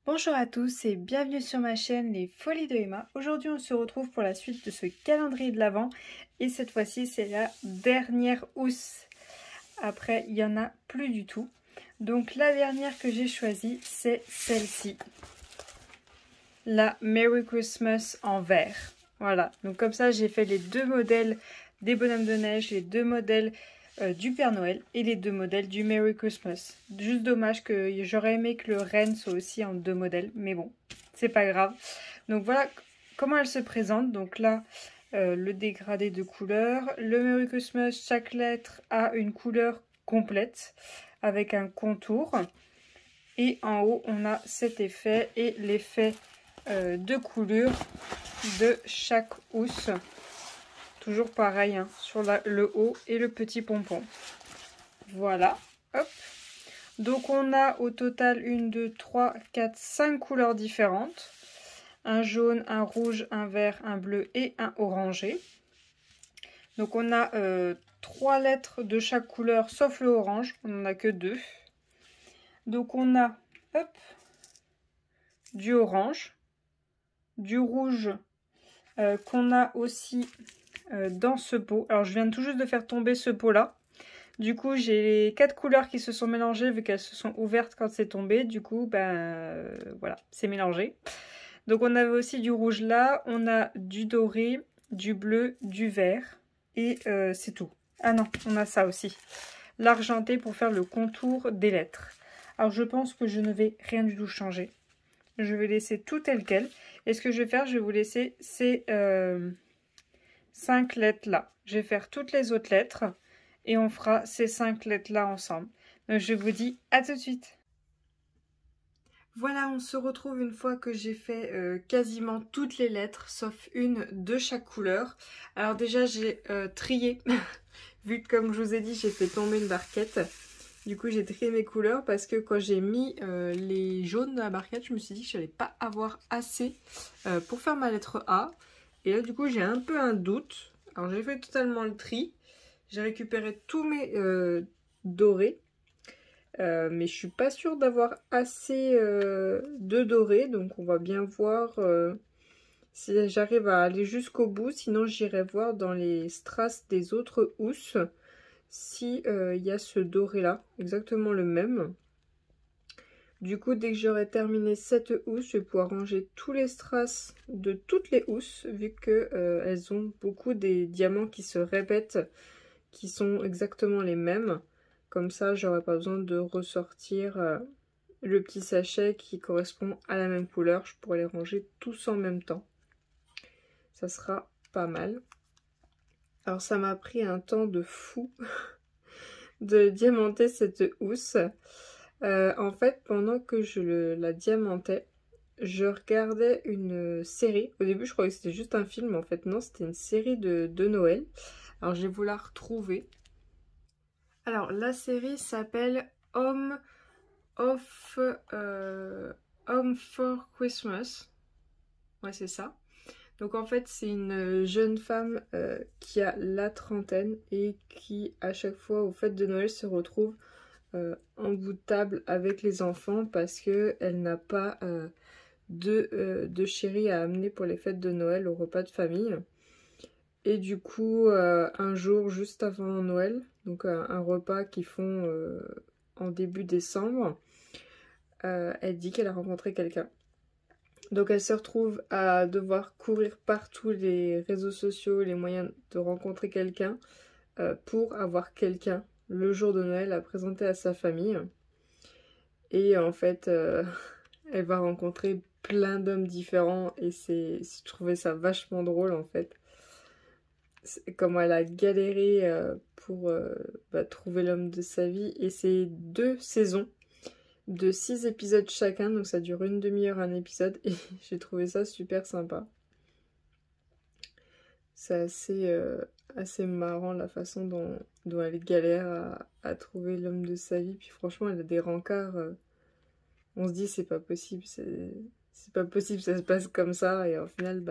Bonjour à tous et bienvenue sur ma chaîne Les Folies de Emma. Aujourd'hui on se retrouve pour la suite de ce calendrier de l'Avent et cette fois-ci c'est la dernière housse. Après il n'y en a plus du tout. Donc la dernière que j'ai choisie c'est celle-ci. La Merry Christmas en vert. Voilà, donc comme ça j'ai fait les deux modèles des bonhommes de neige, les deux modèles du Père Noël et les deux modèles du Merry Christmas. Juste dommage que j'aurais aimé que le renne soit aussi en deux modèles, mais bon, c'est pas grave. Donc voilà comment elle se présente. Donc là, le dégradé de couleurs. Le Merry Christmas, chaque lettre a une couleur complète avec un contour. Et en haut, on a cet effet et l'effet de coulure de chaque housse. Toujours pareil, hein, sur le haut et le petit pompon. Voilà, hop. Donc on a au total 1, 2, 3, 4, 5 couleurs différentes. Un jaune, un rouge, un vert, un bleu et un orangé. Donc on a 3 lettres de chaque couleur sauf le orange. On n'en a que 2. Donc on a, hop, du orange, du rouge qu'on a aussi dans ce pot. Alors je viens tout juste de faire tomber ce pot là. Du coup j'ai les 4 couleurs qui se sont mélangées vu qu'elles se sont ouvertes quand c'est tombé. Du coup voilà, c'est mélangé. Donc on avait aussi du rouge là, on a du doré, du bleu, du vert et c'est tout. Ah non, on a ça aussi. L'argenté pour faire le contour des lettres. Alors je pense que je ne vais rien du tout changer. Je vais laisser tout tel quel. Et ce que je vais faire, je vais vous laisser ces 5 lettres là. Je vais faire toutes les autres lettres et on fera ces 5 lettres là ensemble. Donc je vous dis à tout de suite. Voilà, on se retrouve une fois que j'ai fait quasiment toutes les lettres sauf une de chaque couleur. Alors déjà j'ai trié, vu que comme je vous ai dit j'ai fait tomber une barquette. Du coup j'ai trié mes couleurs parce que quand j'ai mis les jaunes dans la barquette, je me suis dit que je n'allais pas avoir assez pour faire ma lettre A. Et là du coup j'ai un peu un doute. Alors j'ai fait totalement le tri. J'ai récupéré tous mes dorés. Mais je suis pas sûre d'avoir assez de dorés. Donc on va bien voir si j'arrive à aller jusqu'au bout. Sinon j'irai voir dans les strass des autres housses si y a ce doré là, exactement le même. Du coup, dès que j'aurai terminé cette housse, je vais pouvoir ranger tous les strass de toutes les housses, vu que elles ont beaucoup des diamants qui se répètent, qui sont exactement les mêmes. Comme ça, j'aurai pas besoin de ressortir le petit sachet qui correspond à la même couleur. Je pourrai les ranger tous en même temps. Ça sera pas mal. Alors ça m'a pris un temps de fou de diamanter cette housse. En fait, pendant que je la diamantais, je regardais une série. Au début, je croyais que c'était juste un film. En fait, non, c'était une série de Noël. Alors, je vais vous la retrouver. Alors, la série s'appelle Home for Christmas. Ouais, c'est ça. Donc en fait, c'est une jeune femme qui a la trentaine et qui, à chaque fois aux fêtes de Noël, se retrouve en bout de table avec les enfants parce qu'elle n'a pas de chéri à amener pour les fêtes de Noël au repas de famille. Et du coup, un jour juste avant Noël, donc un repas qu'ils font en début décembre, elle dit qu'elle a rencontré quelqu'un. Donc elle se retrouve à devoir courir partout les réseaux sociaux, les moyens de rencontrer quelqu'un pour avoir quelqu'un le jour de Noël à présenter à sa famille. Et en fait, elle va rencontrer plein d'hommes différents et je trouvais ça vachement drôle en fait. Comment elle a galéré pour trouver l'homme de sa vie. Et c'est 2 saisons de 6 épisodes chacun, donc ça dure une demi-heure un épisode et j'ai trouvé ça super sympa. C'est assez marrant la façon dont elle galère à trouver l'homme de sa vie, puis franchement elle a des rencarts, on se dit c'est pas possible, c'est pas possible ça se passe comme ça, et au final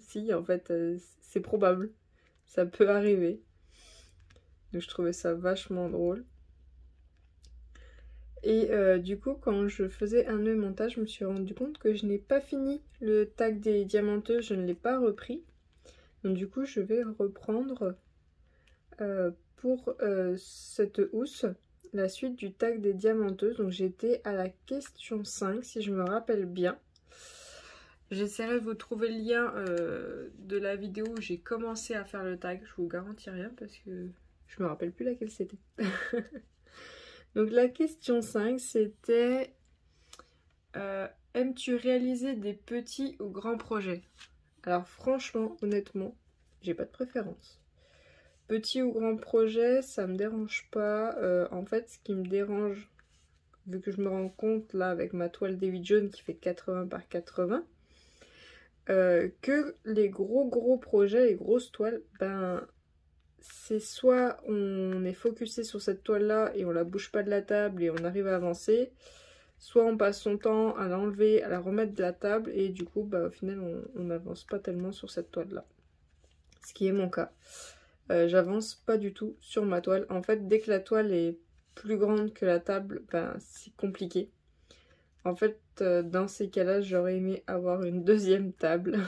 si en fait c'est probable, ça peut arriver. Donc je trouvais ça vachement drôle. Et du coup, quand je faisais un nœud montage, je me suis rendu compte que je n'ai pas fini le tag des diamanteuses, je ne l'ai pas repris. Donc du coup, je vais reprendre pour cette housse la suite du tag des diamanteuses. Donc j'étais à la question 5 si je me rappelle bien. J'essaierai de vous trouver le lien de la vidéo où j'ai commencé à faire le tag. Je vous garantis rien parce que je me rappelle plus laquelle c'était. Donc la question 5 c'était aimes-tu réaliser des petits ou grands projets? Alors franchement, honnêtement, j'ai pas de préférence. Petit ou grand projet, ça me dérange pas. En fait, ce qui me dérange, vu que je me rends compte là avec ma toile David Jones qui fait 80 par 80, que les gros projets, les grosses toiles, ben c'est soit on est focusé sur cette toile là et on la bouge pas de la table et on arrive à avancer, soit on passe son temps à l'enlever, à la remettre de la table et du coup bah, au final on n'avance pas tellement sur cette toile là. Ce qui est mon cas. J'avance pas du tout sur ma toile. En fait, dès que la toile est plus grande que la table, ben, c'est compliqué. En fait, dans ces cas-là, j'aurais aimé avoir une deuxième table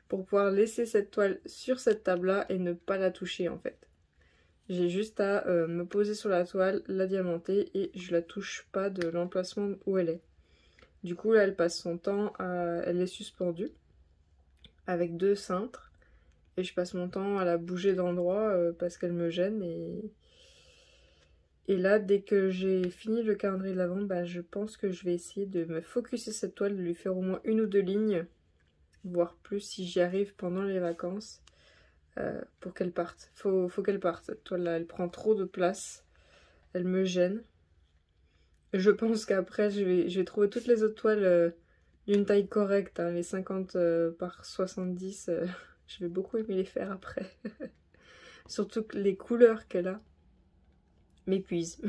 pour pouvoir laisser cette toile sur cette table-là et ne pas la toucher en fait. J'ai juste à me poser sur la toile, la diamanter et je la touche pas de l'emplacement où elle est. Du coup, là, elle passe son temps, elle est suspendue avec 2 cintres. Et je passe mon temps à la bouger d'endroit parce qu'elle me gêne. Et là, dès que j'ai fini le calendrier de l'Avent, bah, je pense que je vais essayer de me focuser cette toile, de lui faire au moins 1 ou 2 lignes, voire plus si j'y arrive pendant les vacances, pour qu'elle parte. Faut qu'elle parte, cette toile-là, elle prend trop de place, elle me gêne. Je pense qu'après, je vais trouver toutes les autres toiles d'une taille correcte, hein, les 50 par 70... je vais beaucoup aimer les faire après. Surtout que les couleurs qu'elle a m'épuisent.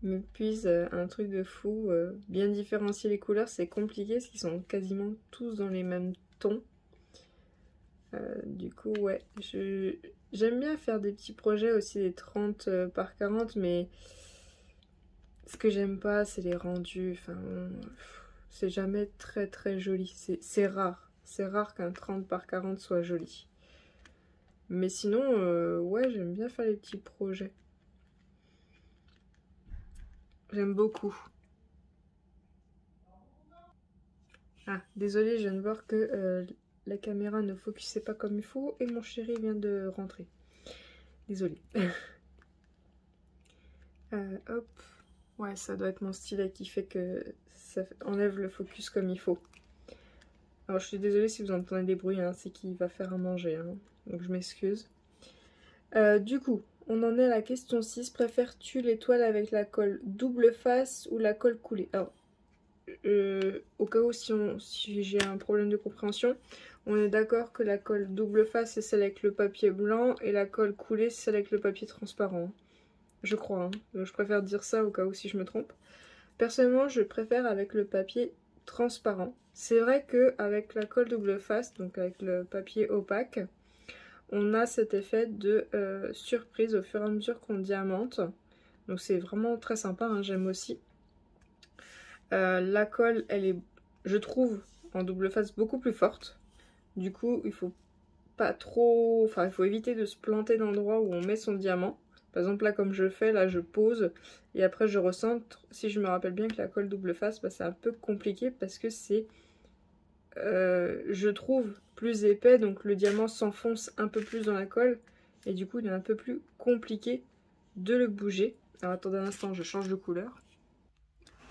M'épuisent un truc de fou. Bien différencier les couleurs, c'est compliqué parce qu'ils sont quasiment tous dans les mêmes tons. Du coup, ouais. J'aime bien faire des petits projets aussi, des 30 par 40, mais ce que j'aime pas, c'est les rendus. Enfin, c'est jamais très joli. C'est rare. C'est rare qu'un 30 par 40 soit joli. Mais sinon, ouais, j'aime bien faire les petits projets. J'aime beaucoup. Ah, désolée, je viens de voir que la caméra ne focusait pas comme il faut et mon chéri vient de rentrer. Désolée. Hop. Ouais, ça doit être mon stylet qui fait que ça enlève le focus comme il faut. Alors, je suis désolée si vous entendez des bruits, hein, c'est qu'il va faire à manger, hein, donc je m'excuse. Du coup, on en est à la question 6. Préfères-tu les toiles avec la colle double face ou la colle coulée? Alors, au cas où si j'ai un problème de compréhension, on est d'accord que la colle double face c'est celle avec le papier blanc et la colle coulée c'est celle avec le papier transparent. Je crois, hein. Je préfère dire ça au cas où si je me trompe. Personnellement, je préfère avec le papier transparent. C'est vrai que avec la colle double face, donc avec le papier opaque, on a cet effet de surprise au fur et à mesure qu'on diamante. Donc c'est vraiment très sympa, hein, j'aime aussi. La colle, elle est, je trouve, en double face beaucoup plus forte. Du coup, il faut pas trop... Enfin, il faut éviter de se planter dans l'endroit où on met son diamant. Par exemple, là, comme je fais, là, je pose et après, je recentre. Si je me rappelle bien que la colle double face, bah, c'est un peu compliqué parce que c'est, je trouve, plus épais. Donc, le diamant s'enfonce un peu plus dans la colle et du coup, il est un peu plus compliqué de le bouger. Alors, attendez un instant, je change de couleur.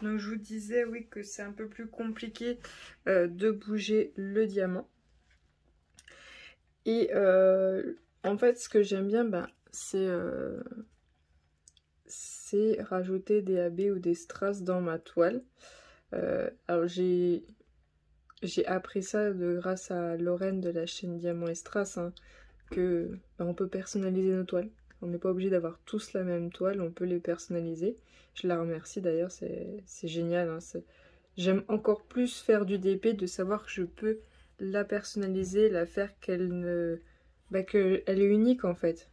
Donc je vous disais oui que c'est un peu plus compliqué de bouger le diamant. Et en fait ce que j'aime bien ben, c'est rajouter des AB ou des strass dans ma toile. Alors j'ai appris ça grâce à Lorraine de la chaîne Diamant et Strass, hein, que ben, on peut personnaliser nos toiles. On n'est pas obligé d'avoir tous la même toile, on peut les personnaliser. Je la remercie d'ailleurs, c'est génial. Hein, j'aime encore plus faire du DP, de savoir que je peux la personnaliser, la faire qu'elle est unique en fait.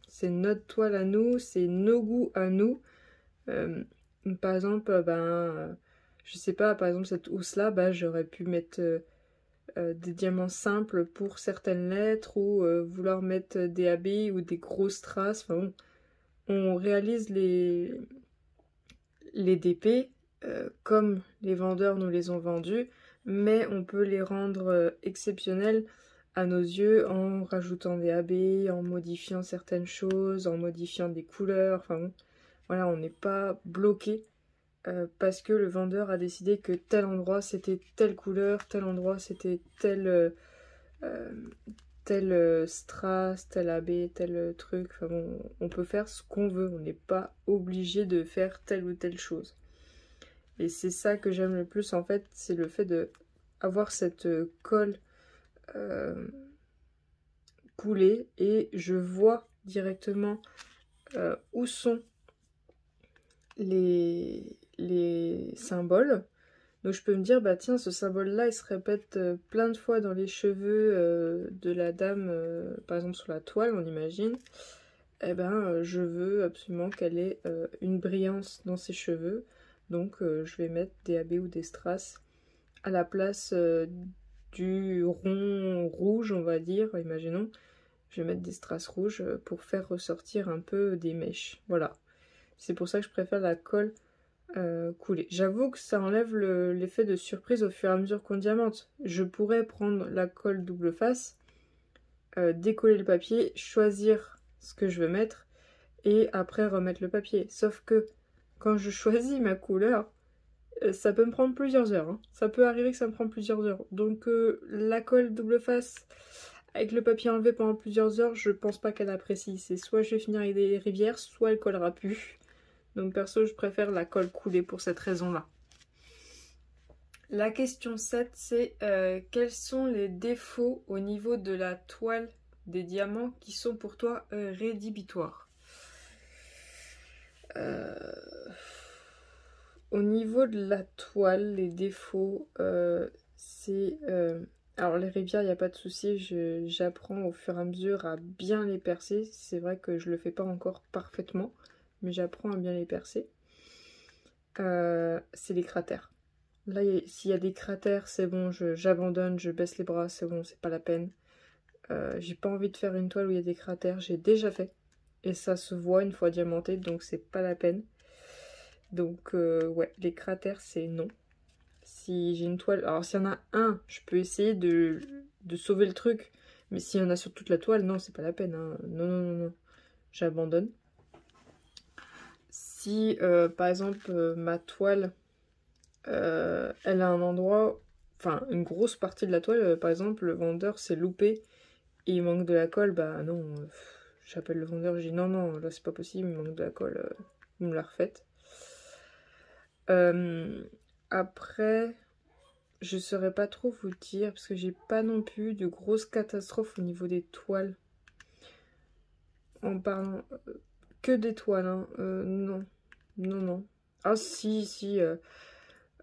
C'est notre toile à nous, c'est nos goûts à nous. Par exemple, je sais pas, par exemple cette housse là, j'aurais pu mettre des diamants simples pour certaines lettres ou vouloir mettre des AB ou des grosses traces. Enfin bon, on réalise les DP comme les vendeurs nous les ont vendus, mais on peut les rendre exceptionnels à nos yeux en rajoutant des AB, en modifiant certaines choses, en modifiant des couleurs. Enfin bon, voilà, on n'est pas bloqué parce que le vendeur a décidé que tel endroit c'était telle couleur, tel endroit c'était euh, tel strass, tel AB, tel truc. Enfin bon, on peut faire ce qu'on veut, on n'est pas obligé de faire telle ou telle chose. Et c'est ça que j'aime le plus en fait, c'est le fait de avoir cette colle coulée et je vois directement où sont les symboles. Donc je peux me dire, bah tiens, ce symbole-là, il se répète plein de fois dans les cheveux de la dame, par exemple sur la toile, on imagine. Eh ben, je veux absolument qu'elle ait une brillance dans ses cheveux. Donc je vais mettre des AB ou des strass à la place du rond rouge, on va dire, imaginons. Je vais mettre des strass rouges pour faire ressortir un peu des mèches. Voilà. C'est pour ça que je préfère la colle coulée. J'avoue que ça enlève l'effet de surprise au fur et à mesure qu'on diamante. Je pourrais prendre la colle double face, décoller le papier, choisir ce que je veux mettre et après remettre le papier. Sauf que quand je choisis ma couleur, ça peut me prendre plusieurs heures. Hein. Ça peut arriver que ça me prend plusieurs heures. Donc la colle double face avec le papier enlevé pendant plusieurs heures, je pense pas qu'elle apprécie. C'est soit je vais finir avec des rivières, soit elle collera plus. Donc perso, je préfère la colle coulée pour cette raison-là. La question 7, c'est quels sont les défauts au niveau de la toile des diamants qui sont pour toi rédhibitoires? Au niveau de la toile, les défauts, c'est... alors les rivières, il n'y a pas de souci, j'apprends au fur et à mesure à bien les percer. C'est vrai que je le fais pas encore parfaitement, mais j'apprends à bien les percer. C'est les cratères. Là, s'il y a des cratères, c'est bon, j'abandonne, je baisse les bras, c'est bon, c'est pas la peine. J'ai pas envie de faire une toile où il y a des cratères, j'ai déjà fait. Et ça se voit une fois diamanté, donc c'est pas la peine. Donc ouais, les cratères, c'est non. Si j'ai une toile, alors s'il y en a un, je peux essayer de sauver le truc. Mais s'il y en a sur toute la toile, non, c'est pas la peine. Hein. Non, non, non, non. J'abandonne. Si, par exemple, ma toile, elle a un endroit, enfin, une grosse partie de la toile, par exemple, le vendeur s'est loupé et il manque de la colle, bah non, j'appelle le vendeur, je dis non, non, là c'est pas possible, il manque de la colle, vous me la refaites. Après, je saurais pas trop vous dire parce que j'ai pas non plus de grosses catastrophes au niveau des toiles. En parlant que des toiles, hein. Non, non, non. Ah si, si.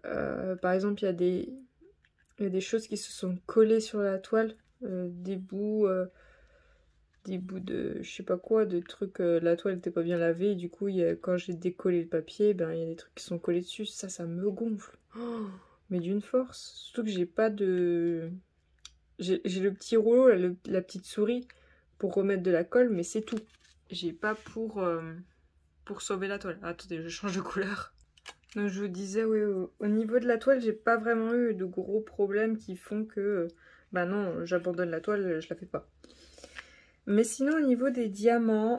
Par exemple, il y a des choses qui se sont collées sur la toile, des bouts de je sais pas quoi, de trucs. La toile n'était pas bien lavée, et du coup, quand j'ai décollé le papier, ben il y a des trucs qui sont collés dessus. Ça me gonfle. Oh, mais d'une force. Surtout que j'ai pas de. J'ai le petit rouleau, la petite souris pour remettre de la colle, mais c'est tout. J'ai pas pour sauver la toile. Attendez, je change de couleur. Donc je vous disais, oui, au niveau de la toile, j'ai pas vraiment eu de gros problèmes qui font que, bah non, j'abandonne la toile, je la fais pas. Mais sinon, au niveau des diamants,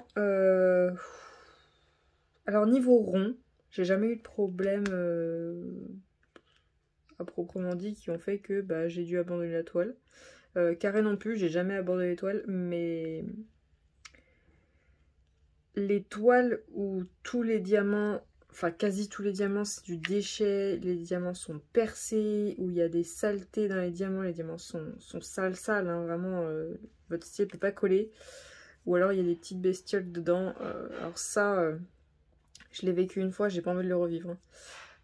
alors niveau rond, j'ai jamais eu de problème à proprement dit qui ont fait que bah, j'ai dû abandonner la toile. Carré non plus, j'ai jamais abandonné les toiles, mais les toiles où tous les diamants, enfin quasi tous les diamants, c'est du déchet, les diamants sont percés, où il y a des saletés dans les diamants sont sales, sales, hein, vraiment, votre style peut pas coller. Ou alors il y a des petites bestioles dedans. Alors ça, je l'ai vécu une fois, j'ai pas envie de le revivre.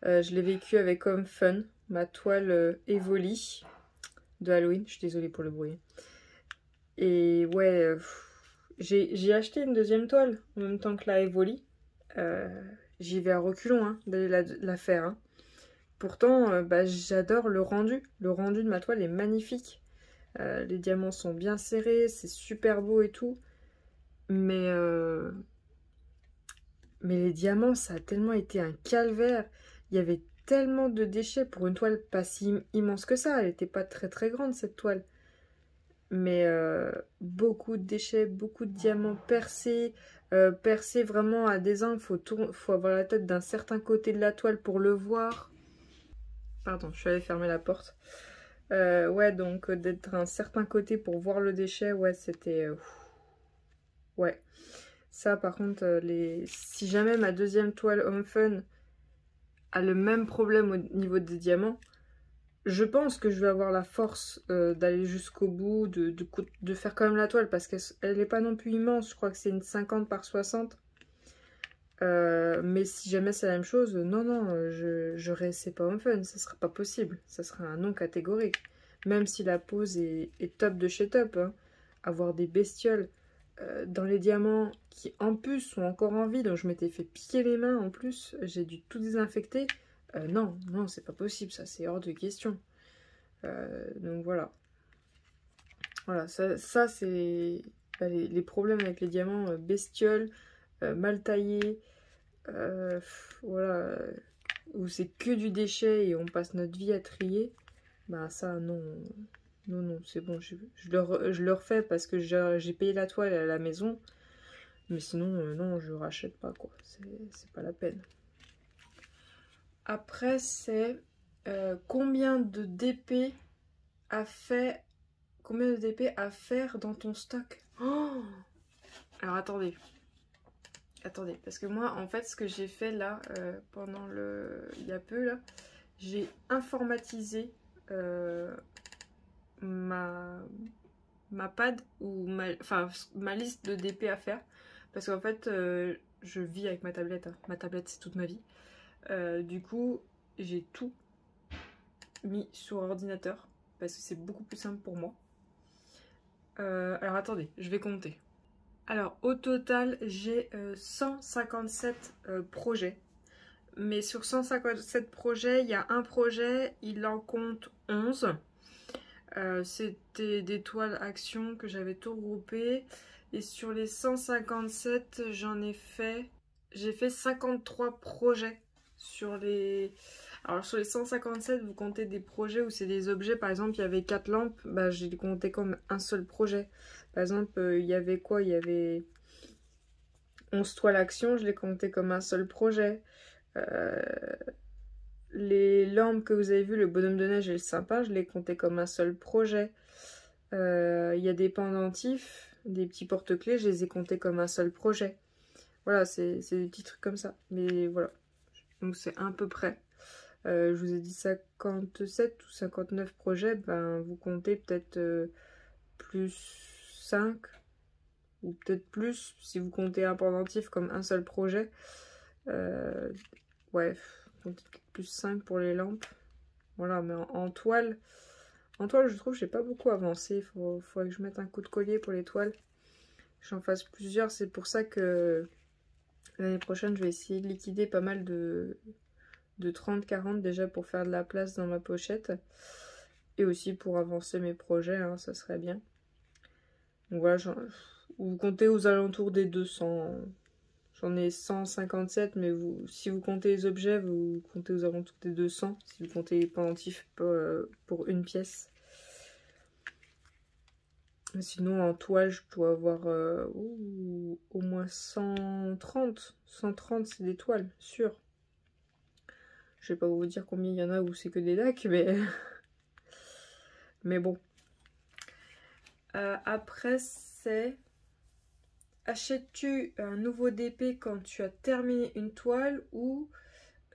Hein. Je l'ai vécu avec comme fun, ma toile Evoli de Halloween. Je suis désolée pour le bruit. Et ouais, j'ai acheté une deuxième toile en même temps que la Evoli. j'y vais à reculons hein, d'aller la faire. Hein. Pourtant, bah, j'adore le rendu. Le rendu de ma toile est magnifique. Les diamants sont bien serrés, c'est super beau et tout. Mais les diamants, ça a tellement été un calvaire. Il y avait tellement de déchets pour une toile pas si immense que ça. Elle n'était pas très très grande cette toile. Mais beaucoup de déchets, beaucoup de diamants percés. Percés vraiment à des angles. Faut avoir la tête d'un certain côté de la toile pour le voir. Pardon, je suis allée fermer la porte. Ouais, donc d'être à un certain côté pour voir le déchet, ouais, c'était... ouais. Ça, par contre, si jamais ma deuxième toile Home Fun a le même problème au niveau des diamants, je pense que je vais avoir la force d'aller jusqu'au bout, de faire quand même la toile, parce qu'elle n'est pas non plus immense, je crois que c'est une 50 par 60. Mais si jamais c'est la même chose, non, non, je réessaie pas Home Fun, ça sera pas possible, ça sera un non catégorique. Même si la pose est top de chez top, hein. Avoir des bestioles dans les diamants qui en plus sont encore en vie, donc je m'étais fait piquer les mains en plus, j'ai dû tout désinfecter. Non, non, c'est pas possible, ça c'est hors de question. Donc voilà. Voilà, ça c'est bah, les problèmes avec les diamants bestioles, mal taillés, voilà, où c'est que du déchet et on passe notre vie à trier. Bah ça non, non, non, c'est bon, je le refais parce que j'ai payé la toile à la maison. Mais sinon, non, je rachète pas, quoi. C'est pas la peine. Après, c'est combien de DP combien de DP à faire dans ton stock. Oh, alors, attendez. Attendez, parce que moi, en fait, ce que j'ai fait là, il y a peu, là, j'ai informatisé ma pad, ou ma liste de DP à faire. Parce qu'en fait, je vis avec ma tablette. Hein. Ma tablette, c'est toute ma vie. Du coup, j'ai tout mis sur ordinateur. Parce que c'est beaucoup plus simple pour moi. Alors, attendez, je vais compter. Alors, au total, j'ai 157 projets. Mais sur 157 projets, il y a un projet, il en compte 11. C'était des toiles action que j'avais tout regroupé. Et sur les 157, j'ai fait 53 projets. Alors sur les 157, vous comptez des projets où c'est des objets. Par exemple, il y avait 4 lampes, bah, j'ai compté comme un seul projet. Par exemple, il y avait quoi? Il y avait 11 toiles action, je les comptais comme un seul projet. Les lampes que vous avez vues, le bonhomme de neige et le sympa, je les comptais comme un seul projet. Il y a des pendentifs, des petits porte-clés, je les ai comptés comme un seul projet. Voilà, c'est des petits trucs comme ça. Mais voilà, donc c'est à peu près. Je vous ai dit 57 ou 59 projets, ben vous comptez peut-être plus 5 ou peut-être plus si vous comptez un pendentif comme un seul projet. Ouais, comptez peut-être plus 5 pour les lampes. Voilà, mais en toile, je trouve que j'ai pas beaucoup avancé. Il faudrait que je mette un coup de collier pour les toiles. J'en fasse plusieurs, c'est pour ça que l'année prochaine, je vais essayer de liquider pas mal de 30-40 déjà pour faire de la place dans ma pochette. Et aussi pour avancer mes projets, hein, ça serait bien. Donc voilà, vous comptez aux alentours des 200. J'en ai 157, mais si vous comptez les objets, vous comptez aux alentours des 200. Si vous comptez les pendentifs pour une pièce. Sinon, en toile, je dois avoir au moins 130. 130, c'est des toiles, sûr. Je vais pas vous dire combien il y en a où c'est que des lacs, mais... mais bon. Après, c'est... Achètes-tu un nouveau DP quand tu as terminé une toile ou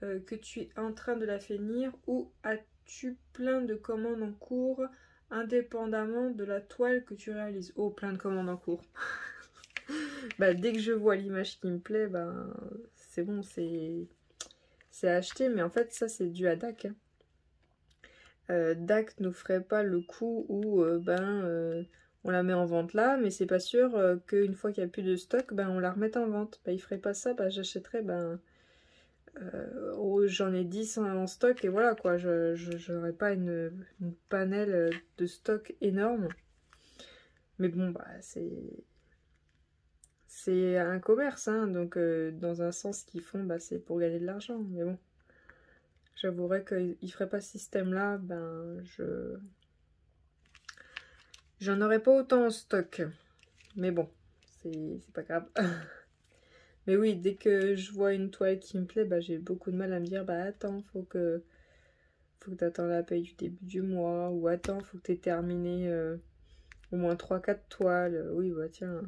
que tu es en train de la finir, ou as-tu plein de commandes en cours indépendamment de la toile que tu réalises? Oh, plein de commandes en cours. Bah, dès que je vois l'image qui me plaît, ben, c'est bon, c'est acheté. Mais en fait, ça, c'est dû à DAC. Hein. DAC nous ferait pas le coup où on la met en vente là, mais c'est pas sûr qu'une fois qu'il n'y a plus de stock, ben, on la remette en vente. Ben, il ferait pas ça, ben, j'achèterais J'en ai 10 en stock et voilà quoi, je n'aurai pas une panel de stock énorme. Mais bon, bah c'est un commerce, hein, donc dans un sens qu'ils font, bah, c'est pour gagner de l'argent. Mais bon, j'avouerais qu'ils ne feraient pas ce système-là, ben j'en aurais pas autant en stock. Mais bon, c'est pas grave. Mais oui, dès que je vois une toile qui me plaît, bah, j'ai beaucoup de mal à me dire, bah attends, faut que tu attends la paye du début du mois, ou attends, faut que tu aies terminé au moins 3-4 toiles. Oui, bah tiens,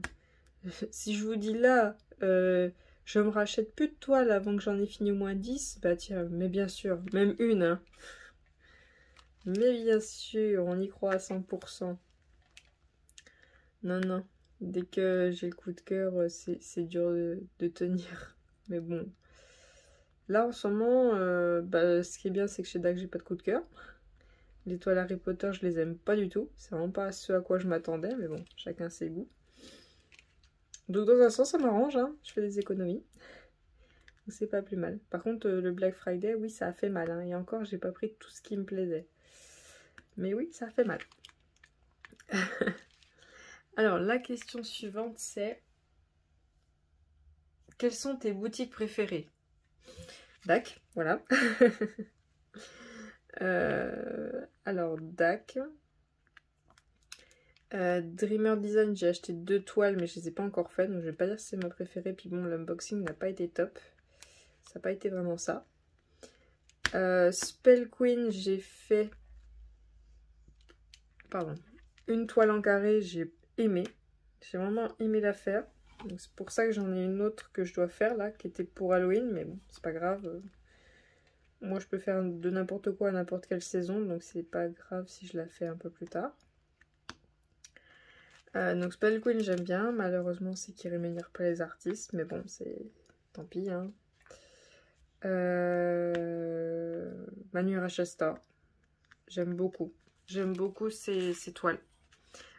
si je vous dis là, je me rachète plus de toiles avant que j'en ai fini au moins 10, bah tiens, mais bien sûr, même une, hein. Mais bien sûr, on y croit à 100%. Non, non, dès que j'ai le coup de cœur, c'est dur de tenir. Mais bon, là en ce moment, bah, ce qui est bien, c'est que chez DAC, j'ai pas de coup de cœur. Les toiles Harry Potter, je les aime pas du tout. C'est vraiment pas ce à quoi je m'attendais, mais bon, chacun ses goûts. Donc dans un sens, ça m'arrange, hein. Je fais des économies. Donc c'est pas plus mal. Par contre, le Black Friday, oui, ça a fait mal, hein. Et encore, j'ai pas pris tout ce qui me plaisait. Mais oui, ça a fait mal. Alors, la question suivante, c'est... Quelles sont tes boutiques préférées? DAC, voilà. Alors, DAC. Dreamer Design, j'ai acheté 2 toiles, mais je les ai pas encore faites, donc je vais pas dire si c'est ma préférée. Puis bon, l'unboxing n'a pas été top. Ça n'a pas été vraiment ça. Spell Queen, j'ai fait... Pardon. Une toile en carré, j'ai aimé. J'ai vraiment aimé la faire. C'est pour ça que j'en ai une autre que je dois faire là, qui était pour Halloween, mais bon, c'est pas grave. Moi, je peux faire de n'importe quoi à n'importe quelle saison, donc c'est pas grave si je la fais un peu plus tard. Donc Spell Queen, j'aime bien. Malheureusement, c'est qu'ils rémunèrent pas les artistes, mais bon, c'est... Tant pis, hein. Manu Rachesta, j'aime beaucoup. J'aime beaucoup ces toiles.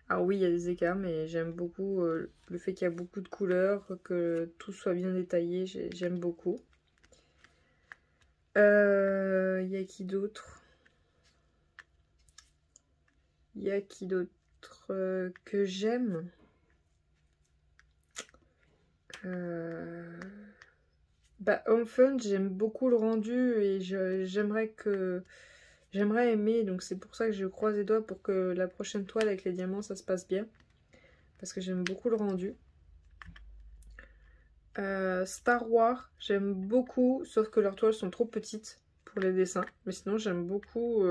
Alors oui, il y a des écarts, mais j'aime beaucoup le fait qu'il y a beaucoup de couleurs, que tout soit bien détaillé, j'aime beaucoup. Il y a qui d'autre? Il y a qui d'autre que j'aime? Bah, Home Fun, j'aime beaucoup le rendu et j'aimerais aimer, donc c'est pour ça que je croise les doigts pour que la prochaine toile avec les diamants, ça se passe bien. Parce que j'aime beaucoup le rendu. Star Wars, j'aime beaucoup, sauf que leurs toiles sont trop petites pour les dessins. Mais sinon, j'aime beaucoup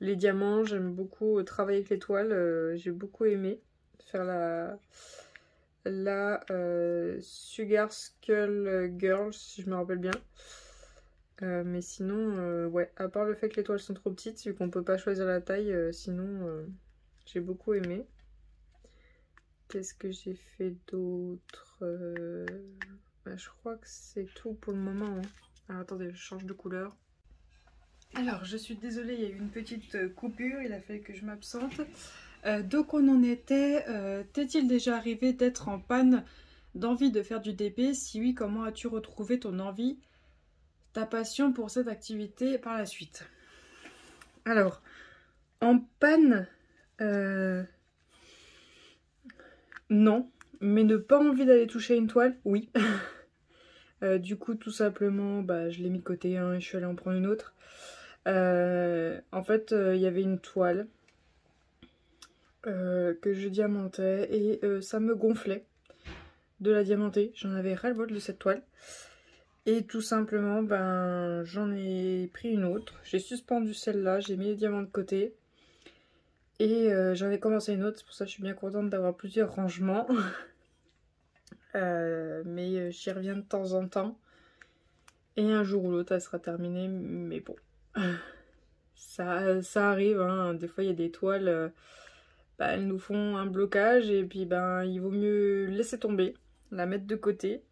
les diamants, j'aime beaucoup travailler avec les toiles. J'ai beaucoup aimé faire la Sugar Skull Girl, si je me rappelle bien. Mais sinon, ouais, à part le fait que les toiles sont trop petites, vu qu'on peut pas choisir la taille, sinon, j'ai beaucoup aimé. Qu'est-ce que j'ai fait d'autre? Bah, je crois que c'est tout pour le moment, hein. Alors attendez, je change de couleur. Alors, je suis désolée, il y a eu une petite coupure, il a fallu que je m'absente. Donc on en était, t'est-il déjà arrivé d'être en panne d'envie de faire du DP? Si oui, comment as-tu retrouvé ton envie, ta passion pour cette activité par la suite? Alors, en panne, non, mais ne pas envie d'aller toucher une toile, oui. Du coup, tout simplement, bah, je l'ai mis de côté, hein, et je suis allée en prendre une autre. En fait, il y avait une toile que je diamantais et ça me gonflait de la diamanter. J'en avais ras-le-bol de cette toile. Et tout simplement, ben, j'en ai pris une autre. J'ai suspendu celle-là, j'ai mis les diamants de côté. Et j'en ai commencé une autre, c'est pour ça que je suis bien contente d'avoir plusieurs rangements. Mais j'y reviens de temps en temps. Et un jour ou l'autre, elle sera terminée. Mais bon, ça arrive, hein. Des fois, il y a des toiles, bah, elles nous font un blocage. Et puis, ben, il vaut mieux laisser tomber, la mettre de côté,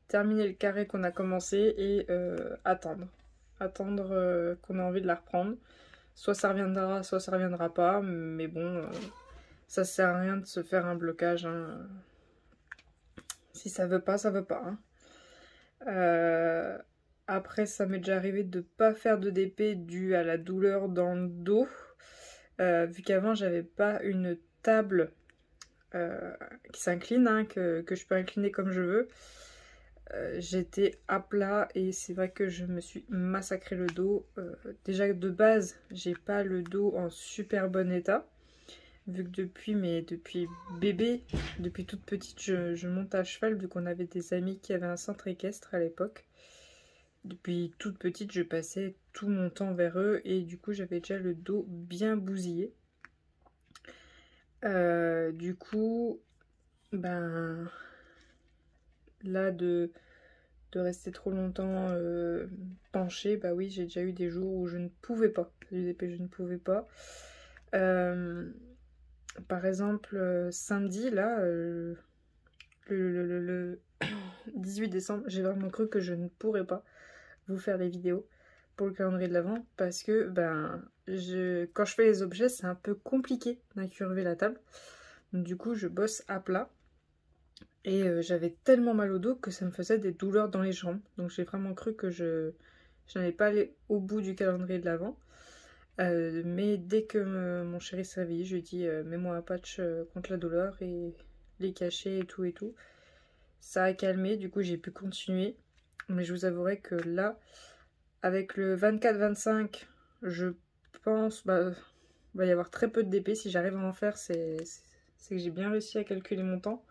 terminer le carré qu'on a commencé et attendre. Attendre qu'on a envie de la reprendre. Soit ça reviendra, soit ça reviendra pas. Mais bon, ça sert à rien de se faire un blocage, hein. Si ça veut pas, ça veut pas, hein. Après, ça m'est déjà arrivé de pas faire de DP dû à la douleur dans le dos. Vu qu'avant, j'avais pas une table qui s'incline, hein, que je peux incliner comme je veux. J'étais à plat et c'est vrai que je me suis massacré le dos. Déjà de base, j'ai pas le dos en super bon état. Vu que depuis bébé, depuis toute petite, je monte à cheval, vu qu'on avait des amis qui avaient un centre équestre à l'époque. Depuis toute petite, je passais tout mon temps vers eux et du coup, j'avais déjà le dos bien bousillé. Du coup, ben là, de rester trop longtemps penchée, bah oui, j'ai déjà eu des jours où je ne pouvais pas. Je ne pouvais pas. Par exemple, samedi, là, le 18 décembre, j'ai vraiment cru que je ne pourrais pas vous faire les vidéos pour le calendrier de l'Avent parce que ben, quand je fais les objets, c'est un peu compliqué d'incurver la table. Donc, du coup, je bosse à plat. Et j'avais tellement mal au dos que ça me faisait des douleurs dans les jambes. Donc j'ai vraiment cru que je n'allais pas aller au bout du calendrier de l'Avent. Mais dès que mon chéri s'est réveillé, je lui ai dit mets-moi un patch contre la douleur et les cachets et tout et tout. Ça a calmé, du coup j'ai pu continuer. Mais je vous avouerai que là, avec le 24-25, je pense va y avoir très peu de DP. Si j'arrive à en faire, c'est que j'ai bien réussi à calculer mon temps.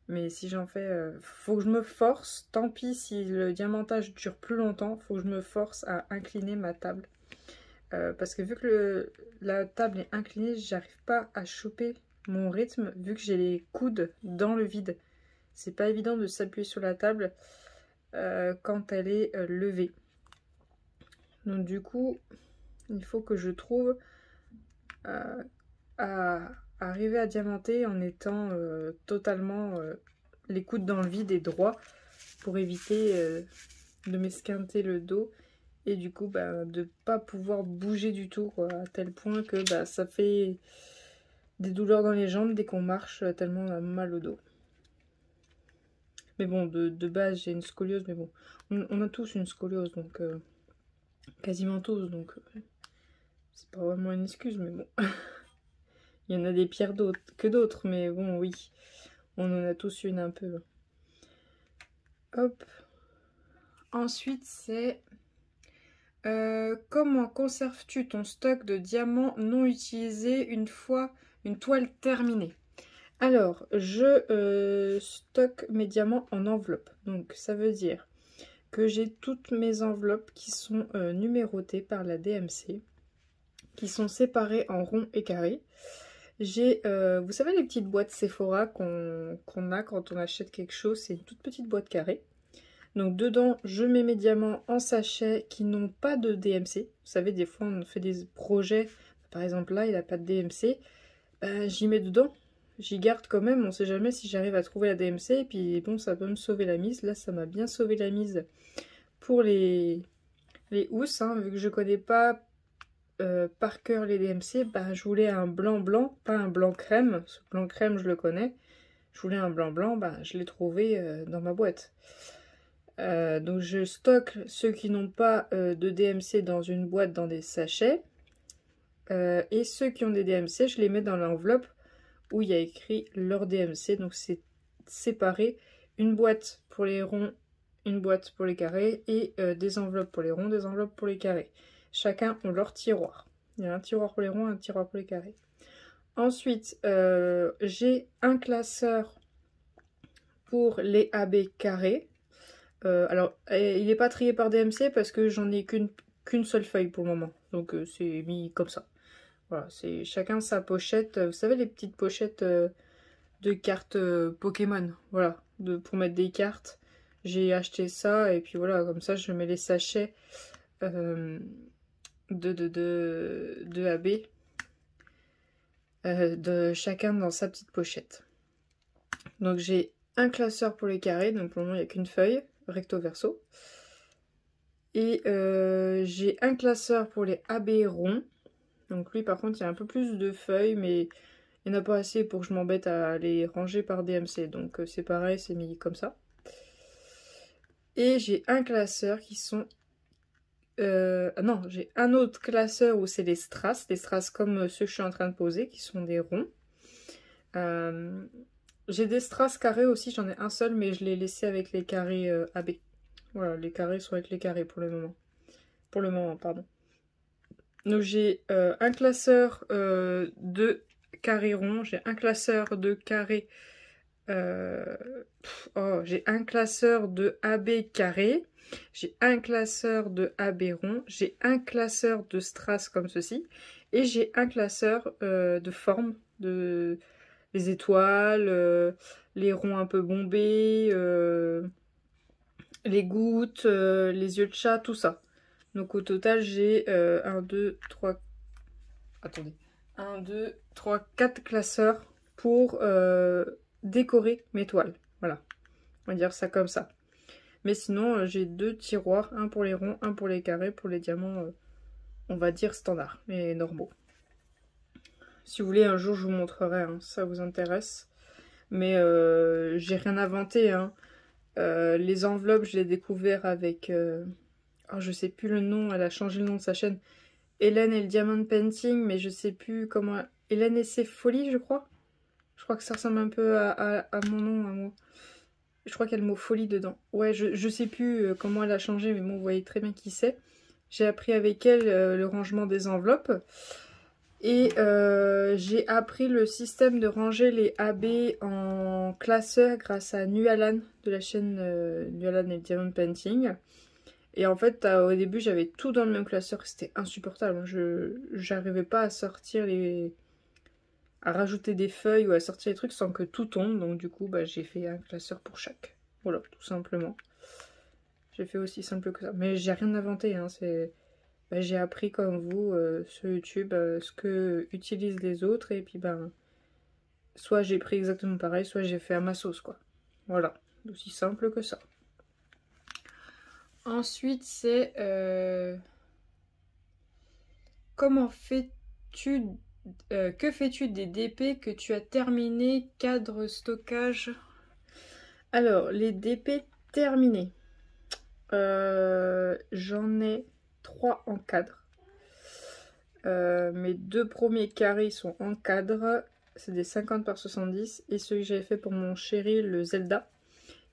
Mais si j'en fais, faut que je me force. Tant pis si le diamantage dure plus longtemps, faut que je me force à incliner ma table. Parce que vu que la table est inclinée, j'arrive pas à choper mon rythme vu que j'ai les coudes dans le vide. C'est pas évident de s'appuyer sur la table quand elle est levée. Donc du coup, il faut que je trouve à arriver à diamanter en étant totalement les coudes dans le vide et droit pour éviter de m'esquinter le dos et du coup de pas pouvoir bouger du tout quoi, à tel point que ça fait des douleurs dans les jambes dès qu'on marche tellement on a mal au dos. Mais bon, de base j'ai une scoliose, mais bon, on a tous une scoliose, donc quasiment tous, donc c'est pas vraiment une excuse, mais bon. Il y en a des pires que d'autres, mais bon, oui. On en a tous une un peu. Hop. Ensuite, c'est... comment conserves-tu ton stock de diamants non utilisés une fois une toile terminée? Alors, je stocke mes diamants en enveloppe. Donc, ça veut dire que j'ai toutes mes enveloppes qui sont numérotées par la DMC, qui sont séparées en ronds et carrés. J'ai, vous savez les petites boîtes Sephora qu'on a quand on achète quelque chose, c'est une toute petite boîte carrée. Donc dedans, je mets mes diamants en sachet qui n'ont pas de DMC. Vous savez, des fois on fait des projets, par exemple là, il n'a pas de DMC. J'y mets dedans, j'y garde quand même, on sait jamais si j'arrive à trouver la DMC. Et puis bon, ça peut me sauver la mise. Là, ça m'a bien sauvé la mise pour les housses, hein, vu que je connais pas... par cœur les DMC, je voulais un blanc blanc, pas un blanc crème. Ce blanc crème, je le connais. Je voulais un blanc blanc, je l'ai trouvé dans ma boîte. Donc je stocke ceux qui n'ont pas de DMC dans une boîte, dans des sachets. Et ceux qui ont des DMC, je les mets dans l'enveloppe où il y a écrit leur DMC. Donc c'est séparé. Une boîte pour les ronds, une boîte pour les carrés. Et des enveloppes pour les ronds, des enveloppes pour les carrés. Chacun ont leur tiroir. Il y a un tiroir pour les ronds, un tiroir pour les carrés. Ensuite, j'ai un classeur pour les AB carrés. Alors, il n'est pas trié par DMC parce que j'en ai qu'une seule feuille pour le moment. Donc, c'est mis comme ça. Voilà, c'est chacun sa pochette. Vous savez, les petites pochettes de cartes Pokémon. Voilà, pour mettre des cartes. J'ai acheté ça et puis voilà, comme ça, je mets les sachets de AB de chacun dans sa petite pochette. Donc j'ai un classeur pour les carrés, donc pour le moment il n'y a qu'une feuille, recto verso. Et j'ai un classeur pour les AB ronds. Donc lui par contre il y a un peu plus de feuilles, mais il n'y en a pas assez pour que je m'embête à les ranger par DMC. Donc c'est pareil, c'est mis comme ça. Et j'ai un classeur qui sont... non, j'ai un autre classeur où c'est les strass comme ceux que je suis en train de poser, qui sont des ronds. J'ai des strass carrés aussi, j'en ai un seul, mais je l'ai laissé avec les carrés AB. Voilà, les carrés sont avec les carrés pour le moment. Pour le moment, pardon. Donc j'ai un classeur de carrés ronds, j'ai un classeur de carrés... j'ai un classeur de AB carré, j'ai un classeur de AB rond, j'ai un classeur de strass comme ceci, et j'ai un classeur de forme, de les étoiles, les ronds un peu bombés, les gouttes, les yeux de chat, tout ça. Donc au total j'ai 1, 2, 3... Attendez. 1, 2, 3, 4 classeurs pour décorer mes toiles. Voilà. On va dire ça comme ça. Mais sinon, j'ai 2 tiroirs. Un pour les ronds, un pour les carrés. Pour les diamants, on va dire standard, mais normaux. Si vous voulez, un jour, je vous montrerai, hein, si ça vous intéresse. Mais j'ai rien inventé, hein. Les enveloppes, je l'ai découvert avec... oh, je sais plus le nom, elle a changé le nom de sa chaîne. Hélène et le Diamond Painting, mais je sais plus comment... Hélène et ses folies, je crois. Je crois que ça ressemble un peu à mon nom, à moi. Je crois qu'il y a le mot folie dedans. Ouais, je sais plus comment elle a changé, mais bon, vous voyez très bien qui c'est. J'ai appris avec elle le rangement des enveloppes. Et j'ai appris le système de ranger les AB en classeur grâce à Nualan de la chaîne Nualan et le Diamond Painting. Et en fait, au début, j'avais tout dans le même classeur, c'était insupportable. J'arrivais pas à sortir à rajouter des feuilles ou à sortir les trucs sans que tout tombe. Donc du coup, bah, j'ai fait un classeur pour chaque. Voilà, tout simplement. J'ai fait aussi simple que ça. Mais j'ai rien inventé, hein. Bah, j'ai appris comme vous sur YouTube ce que utilisent les autres. Et puis, ben, soit j'ai pris exactement pareil, soit j'ai fait à ma sauce, quoi. Voilà, aussi simple que ça. Ensuite, c'est comment fais-tu, que fais-tu des DP que tu as terminé, cadre, stockage? Alors, les DP terminés, j'en ai 3 en cadre. Mes 2 premiers carrés sont en cadre, c'est des 50 par 70, et celui que j'avais fait pour mon chéri, le Zelda,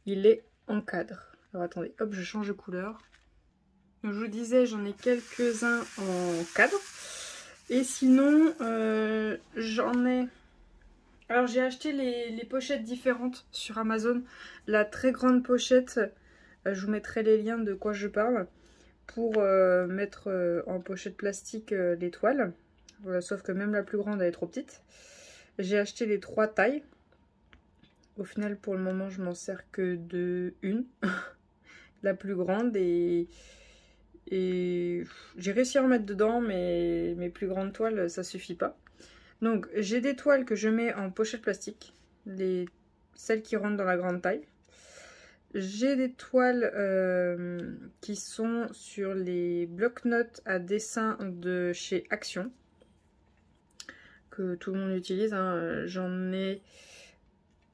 il est en cadre. Alors attendez, hop, je change de couleur. Donc, je vous disais, j'en ai quelques-uns en cadre. Et sinon, j'en ai... Alors, j'ai acheté les pochettes différentes sur Amazon. La très grande pochette, je vous mettrai les liens de quoi je parle. Pour mettre en pochette plastique les toiles. Voilà, sauf que même la plus grande, elle est trop petite. J'ai acheté les 3 tailles. Au final, pour le moment, je m'en sers que de une. La plus grande et j'ai réussi à en mettre dedans, mais mes plus grandes toiles, ça suffit pas. Donc, j'ai des toiles que je mets en pochette plastique, celles qui rentrent dans la grande taille. J'ai des toiles qui sont sur les blocs-notes à dessin de chez Action, que tout le monde utilise, hein. J'en ai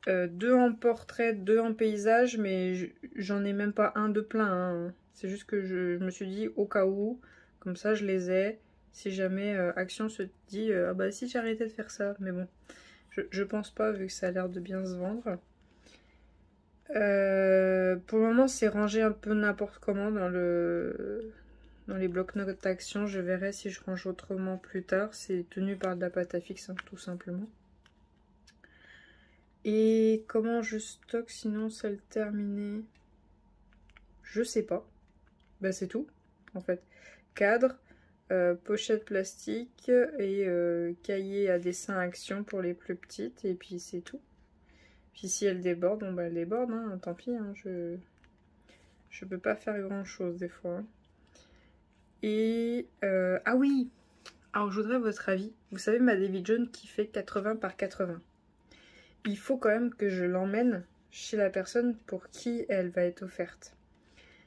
2 en portrait, 2 en paysage, mais j'en ai même pas un de plein, hein. C'est juste que je me suis dit au cas où, comme ça je les ai, si jamais Action se dit ah bah si j'arrêtais de faire ça, mais bon, je pense pas vu que ça a l'air de bien se vendre. Pour le moment c'est rangé un peu n'importe comment dans les blocs-notes Action. Je verrai si je range autrement plus tard. C'est tenu par de la pâte à fixe, hein, tout simplement. Et comment je stocke sinon celle terminée? Je sais pas. Bah c'est tout en fait. Cadre, pochette plastique et cahier à dessin Action pour les plus petites. Et puis c'est tout. Puis si elle déborde, bon bah elle déborde, hein, tant pis. Hein, je peux pas faire grand chose des fois. Hein. Et ah oui! Alors je voudrais votre avis. Vous savez ma Davy Jones qui fait 80 par 80. Il faut quand même que je l'emmène chez la personne pour qui elle va être offerte.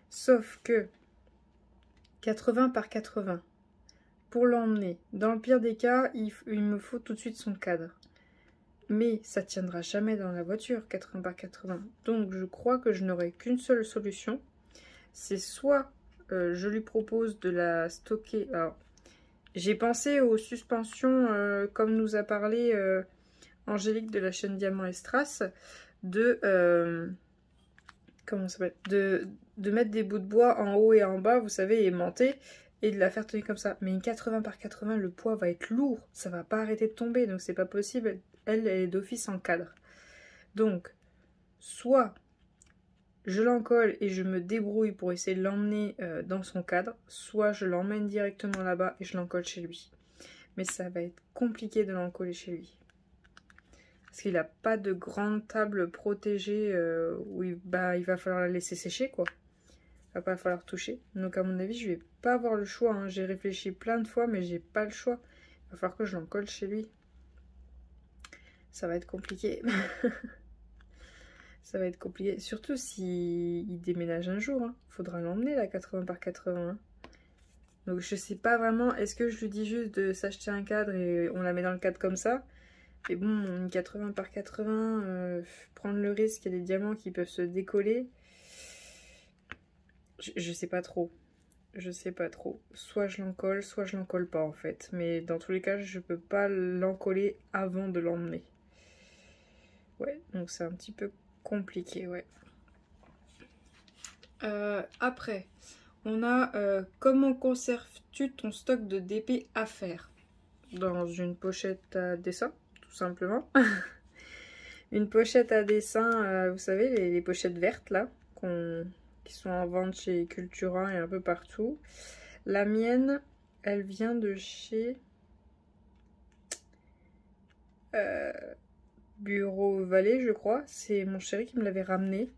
Sauf que 80 par 80, pour l'emmener, dans le pire des cas, il me faut tout de suite son cadre. Mais ça tiendra jamais dans la voiture, 80 par 80. Donc je crois que je n'aurai qu'une seule solution. c'est soit je lui propose de la stocker. Alors, j'ai pensé aux suspensions, comme nous a parlé Angélique de la chaîne Diamant et Strass, de comment ça s'appelle, de mettre des bouts de bois en haut et en bas, vous savez, aimantés, et de la faire tenir comme ça. Mais une 80 par 80, le poids va être lourd, ça va pas arrêter de tomber, donc c'est pas possible. Elle est d'office en cadre. Donc, soit je l'encolle et je me débrouille pour essayer de l'emmener dans son cadre, soit je l'emmène directement là-bas et je l'encolle chez lui. Mais ça va être compliqué de l'encoller chez lui. Parce qu'il n'a pas de grande table protégée où il va falloir la laisser sécher, quoi. Il va pas falloir toucher. Donc à mon avis, je vais pas avoir le choix. Hein. J'ai réfléchi plein de fois, mais j'ai pas le choix. Il va falloir que je l'encolle chez lui. Ça va être compliqué. Ça va être compliqué. Surtout s'il déménage un jour. Hein. Faudra l'emmener, la 80 par 80. Hein. Donc je sais pas vraiment. Est-ce que je lui dis juste de s'acheter un cadre et on la met dans le cadre comme ça? Et bon, une 80 par 80, prendre le risque, il y a des diamants qui peuvent se décoller. Je sais pas trop. Je sais pas trop. Soit je l'encolle, soit je l'encolle pas en fait. Mais dans tous les cas, je peux pas l'encoller avant de l'emmener. Ouais, donc c'est un petit peu compliqué, ouais. Après, on a comment conserves-tu ton stock de DP à faire? Dans une pochette à dessin, tout simplement. Une pochette à dessin, vous savez, les pochettes vertes là, qui sont en vente chez Cultura et un peu partout. La mienne, elle vient de chez Bureau Vallée, je crois. C'est mon chéri qui me l'avait ramené.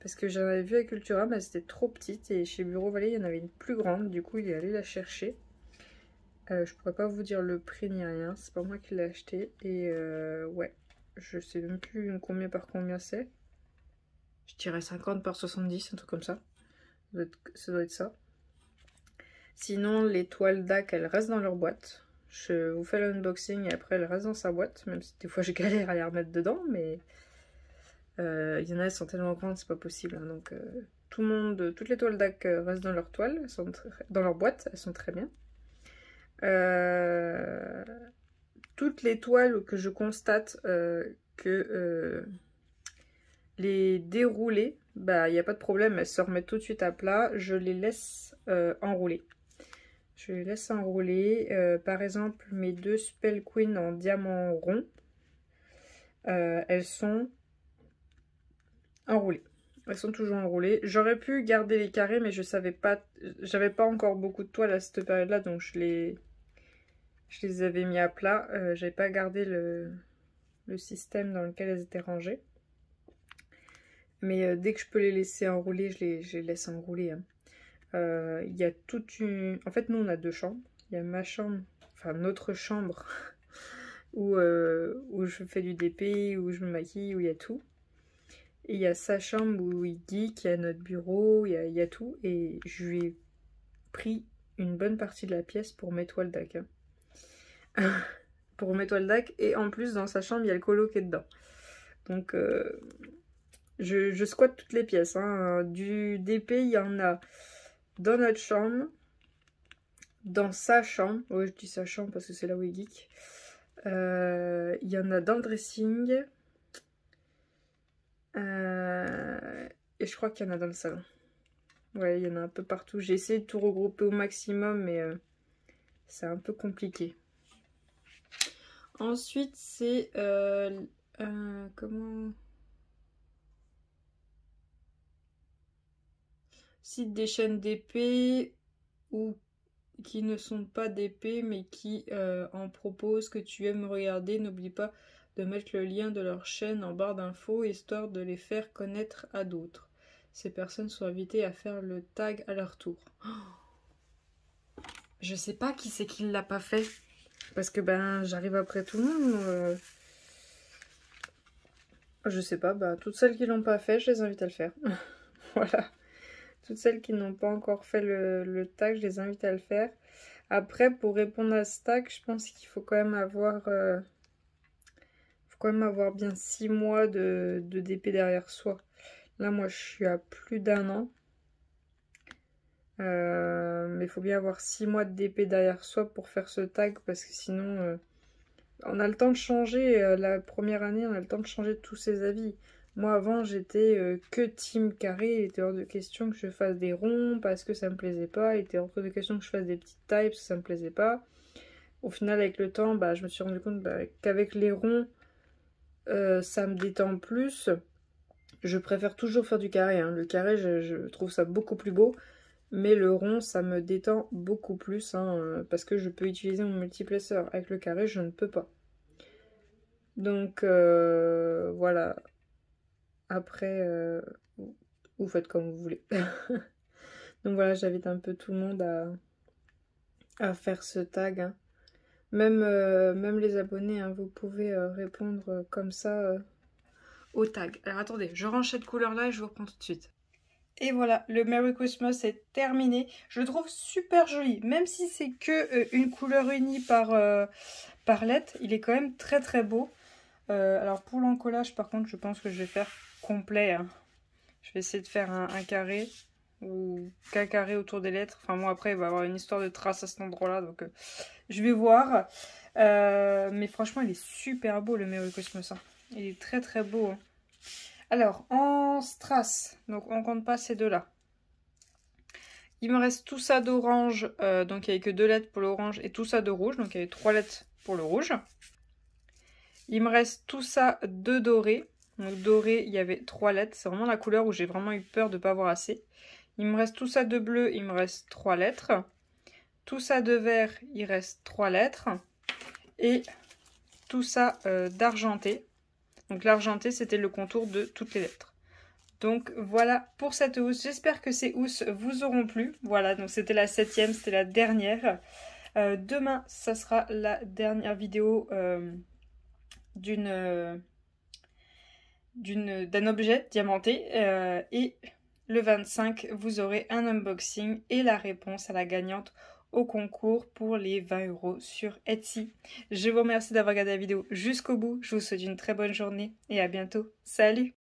Parce que j'en avais vu à Cultura, mais c'était trop petite. Et chez Bureau Vallée, il y en avait une plus grande. Du coup, il est allé la chercher. Je pourrais pas vous dire le prix ni rien. C'est pas moi qui l'ai acheté. Et ouais, je sais même plus combien par combien c'est. Je dirais 50 par 70, un truc comme ça. Ça doit être ça. Sinon, les toiles DAC, elles restent dans leur boîte. Je vous fais l'unboxing et après, elles restent dans sa boîte. Même si des fois, je galère à les remettre dedans. Mais il y en a, elles sont tellement grandes, c'est pas possible. Hein. Donc, toutes les toiles DAC restent dans leur toile. Elles sont dans leur boîte. Elles sont très bien. Toutes les toiles que je constate que les dérouler, bah il n'y a pas de problème, elles se remettent tout de suite à plat, je les laisse enrouler. Je les laisse enrouler. Par exemple, mes deux Spell Queen en diamant rond, elles sont enroulées. Elles sont toujours enroulées. J'aurais pu garder les carrés, mais je savais pas, j'avais pas encore beaucoup de toiles à cette période-là, donc je les avais mis à plat. J'avais pas gardé le système dans lequel elles étaient rangées. Mais dès que je peux les laisser enrouler, je les laisse enrouler. Hein. Il y a toute une... En fait, nous, on a deux chambres. Il y a ma chambre, enfin notre chambre, où je fais du DP, où je me maquille, où il y a tout. Et il y a sa chambre où il geek, il y a notre bureau, il y a tout. Et je lui ai pris une bonne partie de la pièce pour mes toiles DAC. Hein. Pour mes toiles DAC. Et en plus, dans sa chambre, il y a le colo qui est dedans. Donc... Je squatte toutes les pièces. Hein. Du DP, il y en a dans notre chambre, dans sa chambre. Oui, je dis sa chambre parce que c'est là où il geek. Il y en a dans le dressing. Et je crois qu'il y en a dans le salon. Ouais, il y en a un peu partout. J'ai essayé de tout regrouper au maximum, mais c'est un peu compliqué. Ensuite, c'est... comment... Cite des chaînes d'épée ou qui ne sont pas d'épée mais qui en proposent que tu aimes regarder. N'oublie pas de mettre le lien de leur chaîne en barre d'infos histoire de les faire connaître à d'autres. Ces personnes sont invitées à faire le tag à leur tour. Oh, je sais pas qui c'est qui l'a pas fait. Parce que ben j'arrive après tout le monde. Je sais pas, bah toutes celles qui l'ont pas fait, je les invite à le faire. Voilà. Toutes celles qui n'ont pas encore fait le tag, je les invite à le faire. Après, pour répondre à ce tag, je pense qu'il faut quand même avoir, bien 6 mois de DP derrière soi. Là, moi, je suis à plus d'1 an. Mais il faut bien avoir 6 mois de DP derrière soi pour faire ce tag, parce que sinon on a le temps de changer. La première année, on a le temps de changer tous ses avis. Moi avant j'étais que team carré, il était hors de question que je fasse des ronds parce que ça me plaisait pas, il était hors de question que je fasse des petites tailles parce que ça me plaisait pas. Au final avec le temps, je me suis rendu compte qu'avec les ronds, ça me détend plus. Je préfère toujours faire du carré, hein. Le carré je trouve ça beaucoup plus beau, mais le rond ça me détend beaucoup plus, hein, parce que je peux utiliser mon multiplaceur. Avec le carré je ne peux pas. Donc voilà. Après, vous faites comme vous voulez. Donc voilà, j'invite un peu tout le monde à faire ce tag, hein. Même les abonnés, hein, vous pouvez répondre comme ça au tag. Alors attendez, je range cette couleur-là et je vous reprends tout de suite. Et voilà, le Merry Christmas est terminé. Je le trouve super joli, même si c'est que une couleur unie par lettre, il est quand même très très beau. Alors pour l'encollage, par contre, je pense que je vais faire complet, hein. Je vais essayer de faire un carré ou qu'un carré autour des lettres. Enfin bon, après il va y avoir une histoire de traces à cet endroit-là, donc je vais voir. Mais franchement, il est super beau le Merry Christmas, hein. Il est très très beau, hein. Alors, en strass, donc on compte pas ces deux-là. Il me reste tout ça d'orange, donc il n'y avait que 2 lettres pour l'orange, et tout ça de rouge, donc il y avait 3 lettres pour le rouge. Il me reste tout ça de doré. Donc doré, il y avait 3 lettres. C'est vraiment la couleur où j'ai vraiment eu peur de ne pas avoir assez. Il me reste tout ça de bleu, il me reste 3 lettres. Tout ça de vert, il reste 3 lettres. Et tout ça d'argenté. Donc l'argenté, c'était le contour de toutes les lettres. Donc voilà pour cette housse. J'espère que ces housses vous auront plu. Voilà, donc c'était la 7e, c'était la dernière. Demain, ça sera la dernière vidéo d'un objet diamanté, et le 25 vous aurez un unboxing et la réponse à la gagnante au concours pour les 20 € sur Etsy. Je vous remercie d'avoir regardé la vidéo jusqu'au bout, je vous souhaite une très bonne journée et à bientôt. Salut!